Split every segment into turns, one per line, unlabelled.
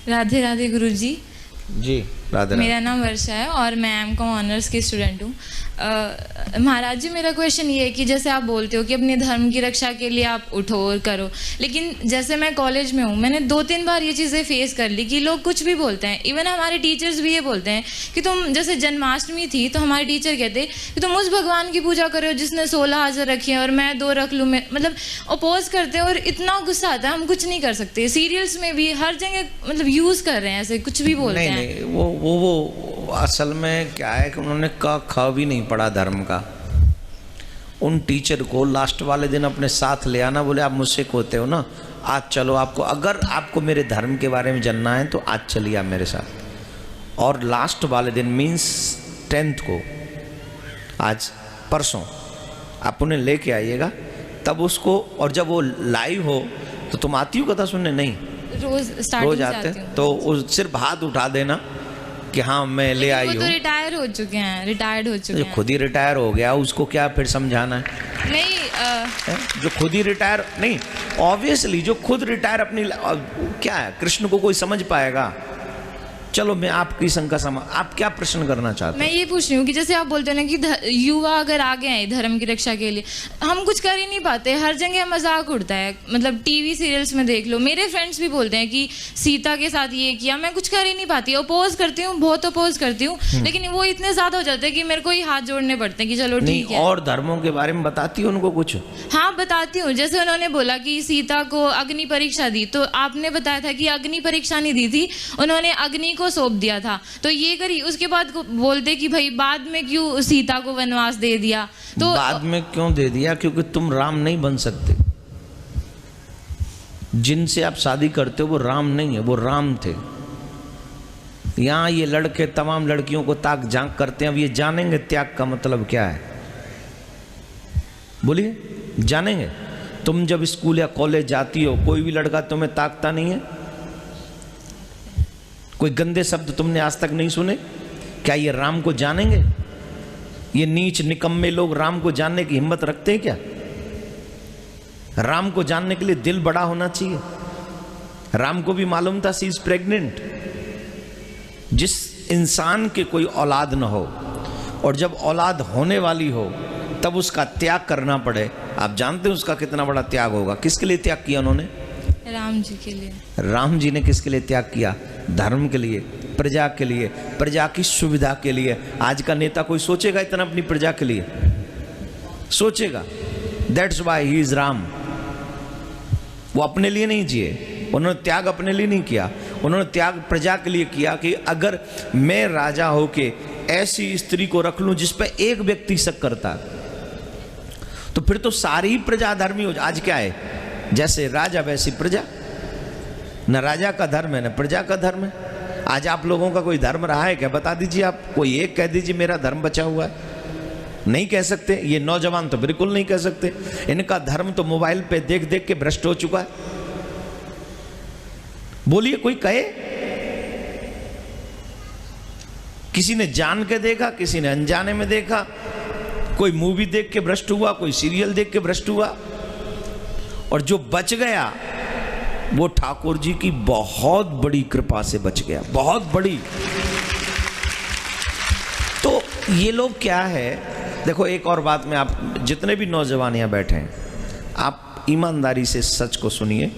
राधे राधे गुरुजी।
जी राधे।
मेरा नाम वर्षा है और मैं एम.कॉम ऑनर्स की स्टूडेंट हूँ। महाराज जी, मेरा क्वेश्चन ये है कि जैसे आप बोलते हो कि अपने धर्म की रक्षा के लिए आप उठो और करो, लेकिन जैसे मैं कॉलेज में हूँ, मैंने 2-3 बार ये चीज़ें फेस कर ली कि लोग कुछ भी बोलते हैं। इवन हमारे टीचर्स भी ये बोलते हैं कि तुम, जैसे जन्माष्टमी थी तो हमारे टीचर कहते कि तुम उस भगवान की पूजा करो जिसने 16 हाजर रखी है और मैं 2 रख लूँ। मतलब अपोज करते हैं और इतना गुस्सा आता है, हम कुछ नहीं कर सकते। सीरियल्स में भी हर जगह मतलब यूज़ कर रहे हैं, ऐसे कुछ भी बोलते हैं।
नहीं, वो असल में क्या है कि उन्होंने क ख भी नहीं पढ़ा धर्म का। उन टीचर को लास्ट वाले दिन अपने साथ ले आना, बोले आप मुझसे कहते हो ना, आज चलो, आपको अगर आपको मेरे धर्म के बारे में जानना है तो आज चलिए आप मेरे साथ। और लास्ट वाले दिन मीन्स 10th को, आज परसों आप उन्हें लेके आइएगा, तब उसको, और जब वो लाइव हो तो तुम आती हो कथा सुनने? नहीं, रोज आते, तो सिर्फ हाथ उठा देना कि हाँ मैं ले आई हूँ।
तो रिटायर हो चुके हैं, रिटायर्ड हो चुके हैं।
खुद ही रिटायर हो गया, उसको क्या फिर समझाना है?
नहीं,
जो खुद ही रिटायर, नहीं, ऑब्वियसली जो खुद रिटायर अपनी, क्या है, कृष्ण को कोई समझ पाएगा? चलो मैं आपकी शंका आप क्या प्रश्न करना चाहते हैं?
मैं ये पूछ रही हूँ कि जैसे आप बोलते हैं ना कि युवा अगर आगे आए धर्म की रक्षा के लिए, हम कुछ कर ही नहीं पाते, हर जगह मजाक उड़ता है। मतलब टीवी सीरियल्स में देख लो, मेरे फ्रेंड्स भी बोलते हैं कि सीता के साथ ये किया, मैं कुछ कर ही नहीं पाती। अपोज करती हूँ, बहुत अपोज करती हूँ, लेकिन वो इतने ज्यादा हो जाते हैं कि मेरे को ही हाथ जोड़ने पड़ते हैं कि चलो ठीक है।
और धर्मों के बारे में बताती हूँ उनको कुछ?
हाँ बताती हूँ। जैसे उन्होंने बोला कि सीता को अग्नि परीक्षा दी, तो आपने बताया था कि अग्नि परीक्षा नहीं दी थी, उन्होंने अग्नि को सौंप दिया था, तो ये करी। उसके बाद बोलते कि भाई बाद में क्यों सीता को वनवास दे दिया? तो
बाद में क्यों दे दिया? क्योंकि तुम राम नहीं बन सकते। जिनसे आप शादी करते हो वो राम नहीं है, वो राम थे। यहां ये लड़के तमाम लड़कियों को ताक झांक करते हैं। अब ये जानेंगे त्याग का मतलब क्या है? बोलिए, जानेंगे? तुम जब स्कूल या कॉलेज जाती हो, कोई भी लड़का तुम्हें ताकता नहीं है? कोई गंदे शब्द तुमने आज तक नहीं सुने? क्या ये राम को जानेंगे? ये नीच निकम्मे लोग राम को जानने की हिम्मत रखते हैं क्या? राम को जानने के लिए दिल बड़ा होना चाहिए। राम को भी मालूम था सी इज प्रेग्नेंट। जिस इंसान के कोई औलाद न हो और जब औलाद होने वाली हो तब उसका त्याग करना पड़े, आप जानते हैं उसका कितना बड़ा त्याग होगा। किसके लिए त्याग किया उन्होंने?
राम जी के लिए।
राम जी ने किसके लिए त्याग किया? धर्म के लिए, प्रजा के लिए, प्रजा की सुविधा के लिए। आज का नेता कोई सोचेगा इतना अपनी प्रजा के लिए? सोचेगा? That's why he is Ram. वो अपने लिए नहीं जिए, उन्होंने त्याग अपने लिए नहीं किया, उन्होंने त्याग प्रजा के लिए किया कि अगर मैं राजा होके ऐसी स्त्री को रख लूं जिस पर एक व्यक्ति शक करता तो फिर तो सारी प्रजा धर्मी हो जाए। आज क्या है, जैसे राजा वैसी प्रजा। न राजा का धर्म है न प्रजा का धर्म है। आज आप लोगों का कोई धर्म रहा है क्या? बता दीजिए आप, कोई एक कह दीजिए मेरा धर्म बचा हुआ है। नहीं कह सकते। ये नौजवान तो बिल्कुल नहीं कह सकते। इनका धर्म तो मोबाइल पे देख देख के भ्रष्ट हो चुका है। बोलिए कोई कहे? किसी ने जान के देखा, किसी ने अनजाने में देखा। कोई मूवी देख के भ्रष्ट हुआ, कोई सीरियल देख के भ्रष्ट हुआ। और जो बच गया वो ठाकुर जी की बहुत बड़ी कृपा से बच गया, बहुत बड़ी। तो ये लोग क्या है, देखो एक और बात में, आप जितने भी नौजवान यहाँ बैठे हैं, आप ईमानदारी से सच को सुनिए।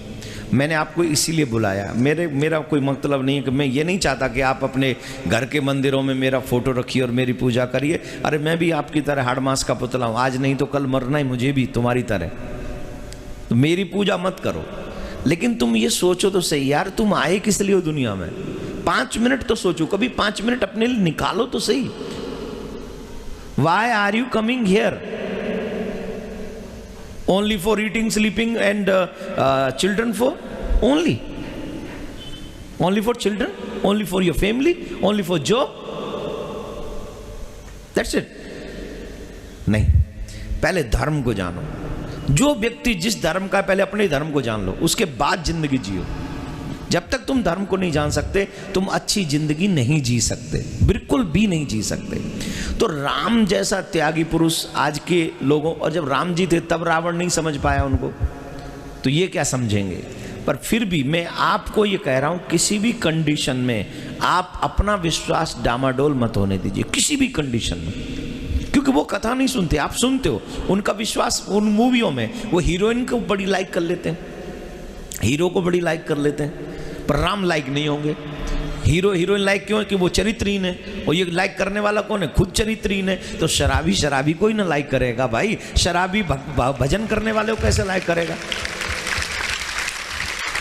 मैंने आपको इसीलिए बुलाया, मेरा कोई मतलब नहीं है कि मैं ये नहीं चाहता कि आप अपने घर के मंदिरों में मेरा फोटो रखिए और मेरी पूजा करिए। अरे मैं भी आपकी तरह हाड़ मास का पुतला हूँ, आज नहीं तो कल मरना ही मुझे भी तुम्हारी तरह। तो मेरी पूजा मत करो, लेकिन तुम ये सोचो तो सही यार, तुम आए किस लिए हो दुनिया में? 5 मिनट तो सोचो, कभी 5 मिनट अपने लिए निकालो तो सही। Why are you coming here? Only for eating, sleeping and children for? Only for children? Only for your family? Only for job? That's it. नहीं, पहले धर्म को जानो। जो व्यक्ति जिस धर्म का, पहले अपने धर्म को जान लो, उसके बाद जिंदगी जियो। जब तक तुम धर्म को नहीं जान सकते, तुम अच्छी जिंदगी नहीं जी सकते, बिल्कुल भी नहीं जी सकते। तो राम जैसा त्यागी पुरुष आज के लोगों, और जब राम जी थे तब रावण नहीं समझ पाया उनको, तो ये क्या समझेंगे? पर फिर भी मैं आपको ये कह रहा हूं, किसी भी कंडीशन में आप अपना विश्वास डामाडोल मत होने दीजिए, किसी भी कंडीशन में। क्योंकि वो कथा नहीं सुनते, आप सुनते हो। उनका विश्वास उन मूवियों में वो हीरोइन को बड़ी लाइक कर लेते हैं, हीरो को बड़ी लाइक कर लेते हैं, पर राम लाइक नहीं होंगे। हीरो हीरोइन लाइक क्यों है? कि वो चरित्रहीन है, और ये लाइक करने वाला कौन है? खुद चरित्रहीन है। तो शराबी शराबी को ही ना लाइक करेगा भाई, शराबी भजन करने वाले को कैसे लाइक करेगा?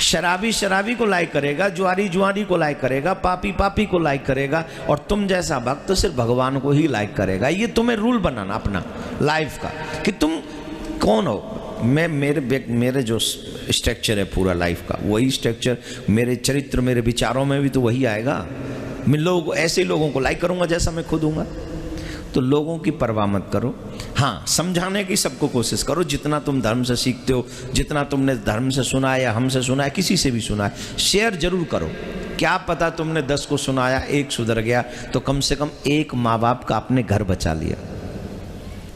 शराबी शराबी को लाइक करेगा, जुआरी जुआरी को लाइक करेगा, पापी पापी को लाइक करेगा, और तुम जैसा भक्त तो सिर्फ भगवान को ही लाइक करेगा। ये तुम्हें रूल बनाना अपना लाइफ का कि तुम कौन हो। मैं मेरे जो स्ट्रक्चर है पूरा लाइफ का, वही स्ट्रक्चर मेरे चरित्र मेरे विचारों में भी तो वही आएगा। मैं ऐसे लोगों को लाइक करूंगा जैसा मैं खुद हूँगा। तो लोगों की परवाह मत करो, हाँ समझाने की सबको कोशिश करो, जितना तुम धर्म से सीखते हो, जितना तुमने धर्म से सुना है या हमसे सुना है, किसी से भी सुना है, शेयर जरूर करो। क्या पता तुमने 10 को सुनाया, 1 सुधर गया, तो कम से कम 1 माँ बाप का अपने घर बचा लिया।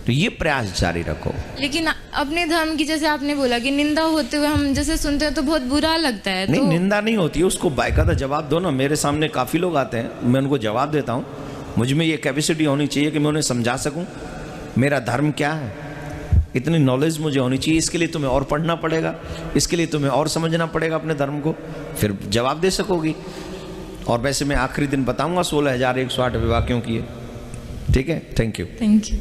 तो ये प्रयास जारी रखो।
लेकिन अपने धर्म की, जैसे आपने बोला कि निंदा होते हुए हम जैसे सुनते हैं तो बहुत बुरा लगता है।
नहीं,
तो
निंदा नहीं होती है, उसको बाकायदा जवाब दो ना। मेरे सामने काफ़ी लोग आते हैं, मैं उनको जवाब देता हूँ। मुझ में ये कैपेसिटी होनी चाहिए कि मैं उन्हें समझा सकूँ मेरा धर्म क्या है। इतनी नॉलेज मुझे होनी चाहिए। इसके लिए तुम्हें और पढ़ना पड़ेगा, इसके लिए तुम्हें और समझना पड़ेगा अपने धर्म को, फिर जवाब दे सकोगी। और वैसे मैं आखिरी दिन बताऊँगा 16,108 विवाह क्यों किए। ठीक है, थैंक यू।
Thank you.